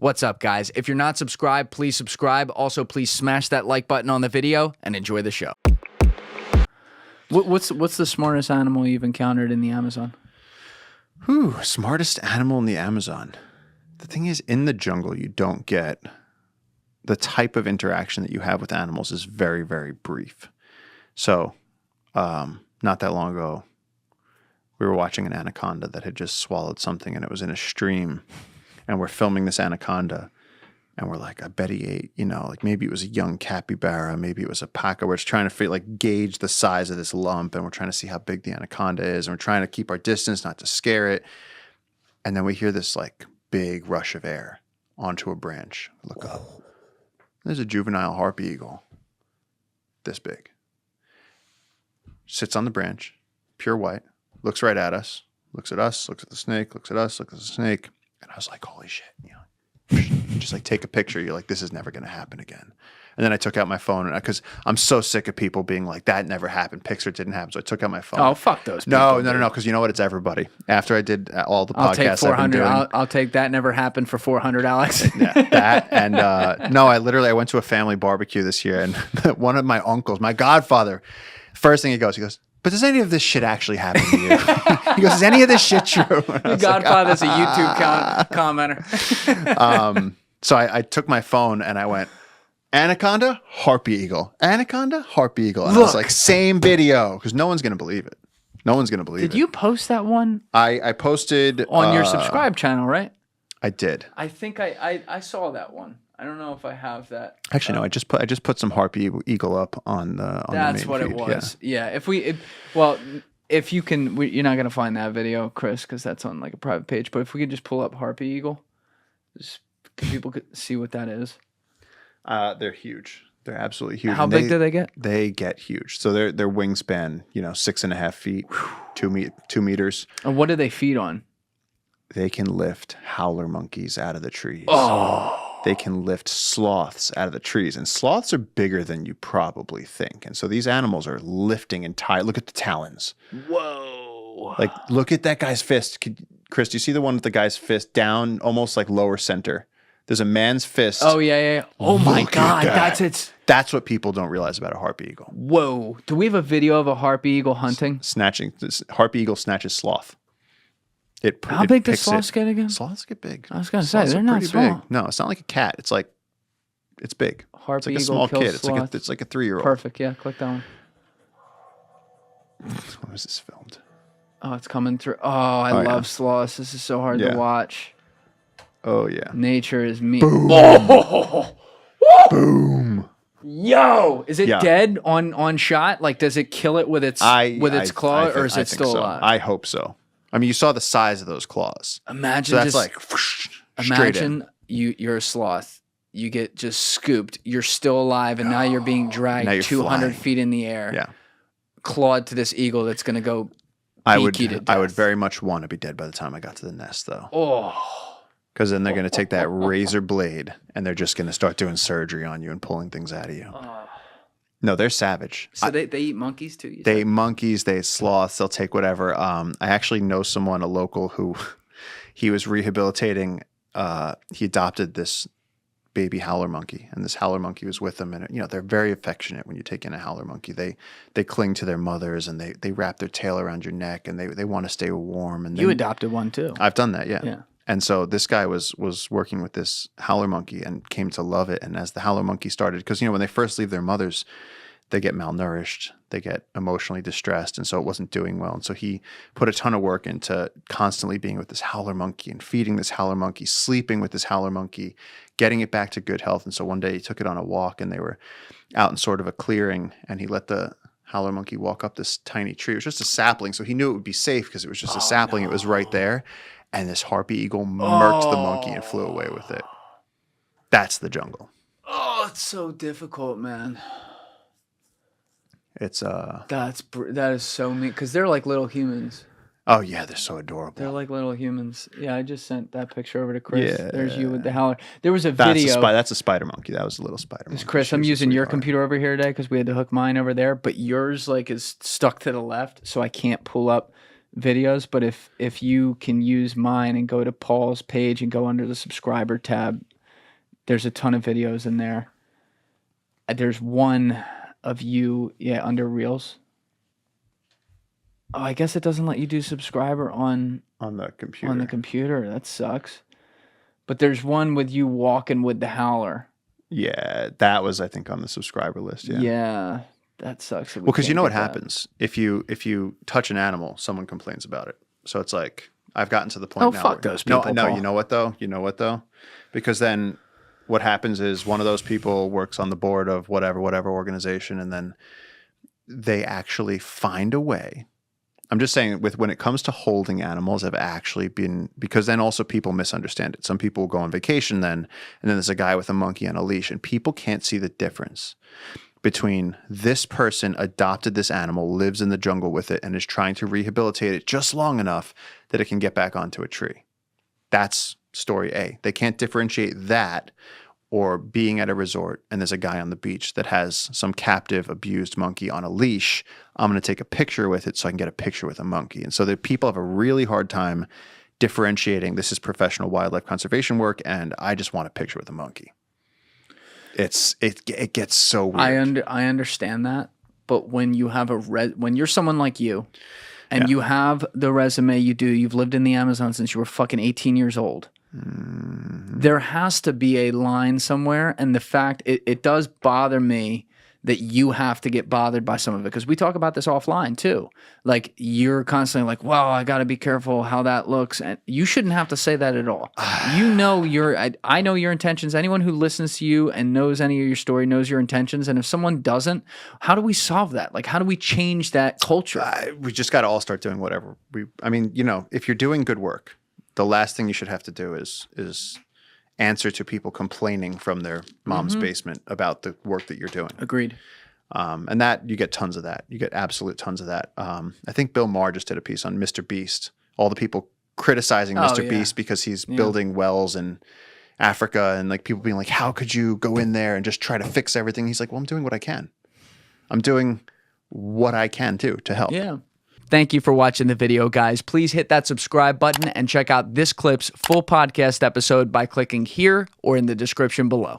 What's up, guys? If you're not subscribed, please subscribe. Also, please smash that like button on the video and enjoy the show. What's the smartest animal you've encountered in the Amazon? Smartest animal in the Amazon. The thing is, in the jungle, you don't get the type of interaction that you have with animals is very, very brief. So, not that long ago, we were watching an anaconda that had just swallowed something, and it was in a stream. And we're filming this anaconda, and we're like, I bet he ate, like maybe it was a young capybara, maybe it was a paca. We're just trying to gauge the size of this lump, and we're trying to see how big the anaconda is, and we're trying to keep our distance, not to scare it. And then we hear this big rush of air onto a branch. Look up. There's a juvenile harpy eagle, this big. Sits on the branch, pure white, looks right at us, looks at us, looks at the snake, looks at us, looks at the snake. And I was like, holy shit, just take a picture. You're like, this is never going to happen again. And then I took out my phone because I'm so sick of people being like, that never happened. Pixar didn't happen. So I took out my phone. Oh, fuck those people. No. Because you know what? It's everybody. After I did all the I'll take podcasts 400. I've been doing. I'll take that never happened for 400, Alex. Yeah, that. And I went to a family barbecue this year, and one of my uncles, my godfather, first thing he goes, but does any of this shit actually happen to you? He goes, is any of this shit true? The Godfather's a YouTube commenter. So I took my phone and I went, anaconda, harpy eagle. Anaconda, harpy eagle. And I was like, same video, because no one's going to believe it. No one's going to believe it. Did you post that one? I posted. On your subscribe channel, right? I did. I think I saw that one. I don't know if I have that. Actually, no. I just put some harpy eagle up on the That's the main what feed. it was. Yeah. If you can, you're not gonna find that video, Chris, because that's on a private page. But if we could just pull up harpy eagle, people could see what that is. They're huge. They're absolutely huge. How big do they get? They get huge. So their wingspan, 6.5 feet, 2 meters. And what do they feed on? They can lift howler monkeys out of the trees. Oh. They can lift sloths out of the trees. And sloths are bigger than you probably think. And so these animals are lifting entire. Look at the talons. Whoa. Look at that guy's fist. Chris, do you see the one with the guy's fist down almost lower center? There's a man's fist. Oh, yeah. Oh, my God. That's what people don't realize about a harpy eagle. Whoa. Do we have a video of a harpy eagle hunting? Harpy eagle snatches sloth. How big does sloths get again? Sloths get big. I was going to say, they're not small. Big. No, it's not like a cat. It's big. Harpy it's eagle a small kid. Sloth. It's like a 3-year-old. Perfect. Yeah, click that one. When was this filmed? Oh, it's coming through. Oh, I love sloths. This is so hard to watch. Oh, yeah. Nature is me. Boom. Oh! Boom. Yo, is it dead on shot? Does it kill it with its claw, or is it still alive? I hope so. I mean, you saw the size of those claws. Imagine so imagine you're a sloth. You get just scooped. You're still alive, and now you're being dragged 200 feet in the air. Yeah, clawed to this eagle that's going to go. I would very much want to be dead by the time I got to the nest, though. Oh, because then they're going to take that razor blade and they're just going to start doing surgery on you and pulling things out of you. No, they're savage. So they eat monkeys too? They eat monkeys, they eat sloths, they'll take whatever. I actually know someone, a local, who he was rehabilitating. He adopted this baby howler monkey, and this howler monkey was with him. And they're very affectionate when you take in a howler monkey. They cling to their mothers, and they wrap their tail around your neck, and they want to stay warm. And you adopted one too. I've done that, yeah. And so this guy was working with this howler monkey and came to love it. And as the howler monkey started, because when they first leave their mothers, they get malnourished, they get emotionally distressed, and so it wasn't doing well. And so he put a ton of work into constantly being with this howler monkey and feeding this howler monkey, sleeping with this howler monkey, getting it back to good health. And so one day he took it on a walk, and they were out in sort of a clearing, and he let the howler monkey walk up this tiny tree. It was just a sapling, so he knew it would be safe because it was just a sapling. No. It was right there. And this harpy eagle murked the monkey and flew away with it. That's the jungle. Oh, it's so difficult, man. It's that is so mean, because they're like little humans. Oh yeah, they're so adorable. They're like little humans. Yeah, I just sent that picture over to Chris. Yeah. There's you with the howler. There was a video. That's a spider monkey. That was a little spider monkey. Chris, I'm using your computer over here today because we had to hook mine over there, but yours is stuck to the left, so I can't pull up videos, but if you can use mine and go to Paul's page and go under the subscriber tab, there's a ton of videos in there. There's one of you, under Reels. Oh, I guess it doesn't let you do subscriber on the computer. On the computer, that sucks. But there's one with you walking with the howler. Yeah, that was, I think, on the subscriber list. Yeah. Yeah, that sucks. Well, because you know what happens if you touch an animal, someone complains about it. So it's like I've gotten to the point now. Fuck those people. No, Paul. you know what though? Because then what happens is one of those people works on the board of whatever organization, and then they actually find a way. I'm just saying, when it comes to holding animals, I've actually been, because then also people misunderstand it. Some people go on vacation then, and then there's a guy with a monkey on a leash, and people can't see the difference between this person adopted this animal, lives in the jungle with it, and is trying to rehabilitate it just long enough that it can get back onto a tree. That's story A. They can't differentiate that or being at a resort and there's a guy on the beach that has some captive abused monkey on a leash. I'm going to take a picture with it so I can get a picture with a monkey. And so the people have a really hard time differentiating this is professional wildlife conservation work and I just want a picture with a monkey. It gets so weird. I understand that, but when you have when you're someone like you and you have the resume you've lived in the Amazon since you were fucking 18 years old. There has to be a line somewhere, and the fact it does bother me that you have to get bothered by some of it, because we talk about this offline too. Like, you're constantly like, well, I got to be careful how that looks, and you shouldn't have to say that at all. You know I know your intentions. Anyone who listens to you and knows any of your story knows your intentions, and if someone doesn't, how do we solve that? Like, how do we change that culture? We just got to all start doing whatever if you're doing good work, the last thing you should have to do is answer to people complaining from their mom's basement about the work that you're doing. Agreed. And that you get tons of that. You get absolute tons of that. I think Bill Maher just did a piece on Mr. Beast. All the people criticizing Mr. Beast because he's building wells in Africa, and like people being like, how could you go in there and just try to fix everything? He's like, well, I'm doing what I can. I'm doing what I can do to help. Yeah. Thank you for watching the video, guys. Please hit that subscribe button and check out this clip's full podcast episode by clicking here or in the description below.